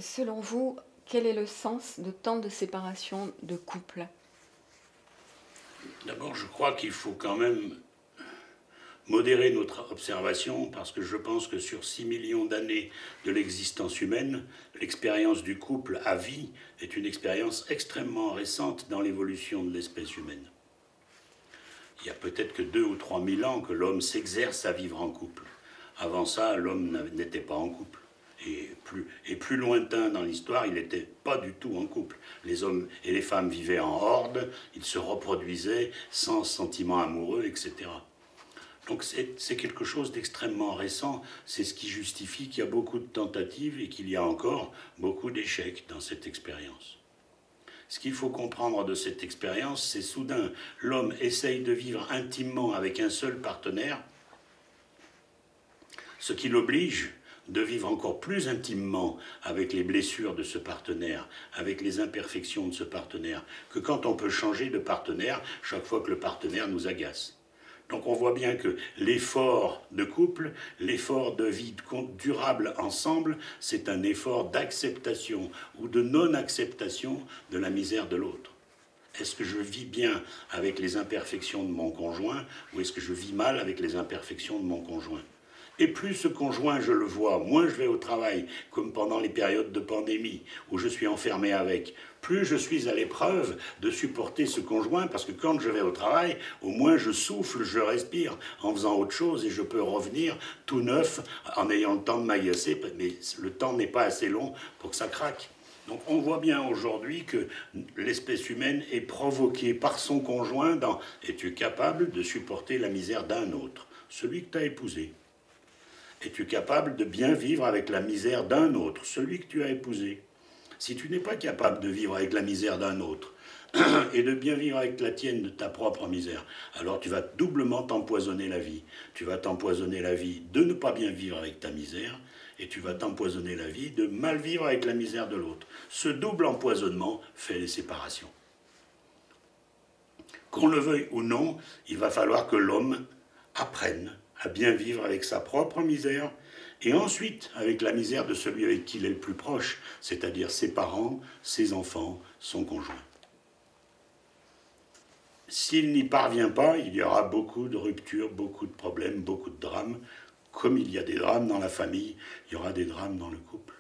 Selon vous, quel est le sens de tant de séparations de couples? D'abord, je crois qu'il faut quand même modérer notre observation, parce que je pense que sur 6 millions d'années de l'existence humaine, l'expérience du couple à vie est une expérience extrêmement récente dans l'évolution de l'espèce humaine. Il y a peut-être que 2 ou 3 000 ans que l'homme s'exerce à vivre en couple. Avant ça, l'homme n'était pas en couple. Et plus lointain dans l'histoire, il n'était pas du tout en couple. Les hommes et les femmes vivaient en horde, ils se reproduisaient sans sentiment amoureux, etc. Donc c'est quelque chose d'extrêmement récent. C'est ce qui justifie qu'il y a beaucoup de tentatives et qu'il y a encore beaucoup d'échecs dans cette expérience. Ce qu'il faut comprendre de cette expérience, c'est soudain, l'homme essaye de vivre intimement avec un seul partenaire, ce qui l'oblige de vivre encore plus intimement avec les blessures de ce partenaire, avec les imperfections de ce partenaire, que quand on peut changer de partenaire chaque fois que le partenaire nous agace. Donc on voit bien que l'effort de couple, l'effort de vie durable ensemble, c'est un effort d'acceptation ou de non-acceptation de la misère de l'autre. Est-ce que je vis bien avec les imperfections de mon conjoint ou est-ce que je vis mal avec les imperfections de mon conjoint ? Et plus ce conjoint, je le vois, moins je vais au travail, comme pendant les périodes de pandémie, où je suis enfermé avec, plus je suis à l'épreuve de supporter ce conjoint, parce que quand je vais au travail, au moins je souffle, je respire en faisant autre chose, et je peux revenir tout neuf en ayant le temps de m'agacer, mais le temps n'est pas assez long pour que ça craque. Donc on voit bien aujourd'hui que l'espèce humaine est provoquée par son conjoint dans « es-tu capable de supporter la misère d'un autre, celui que tu as épousé ?» Es-tu capable de bien vivre avec la misère d'un autre, celui que tu as épousé? Si tu n'es pas capable de vivre avec la misère d'un autre et de bien vivre avec la tienne, de ta propre misère, alors tu vas doublement t'empoisonner la vie. Tu vas t'empoisonner la vie de ne pas bien vivre avec ta misère et tu vas t'empoisonner la vie de mal vivre avec la misère de l'autre. Ce double empoisonnement fait les séparations. Qu'on le veuille ou non, il va falloir que l'homme apprenne à bien vivre avec sa propre misère, et ensuite avec la misère de celui avec qui il est le plus proche, c'est-à-dire ses parents, ses enfants, son conjoint. S'il n'y parvient pas, il y aura beaucoup de ruptures, beaucoup de problèmes, beaucoup de drames. Comme il y a des drames dans la famille, il y aura des drames dans le couple.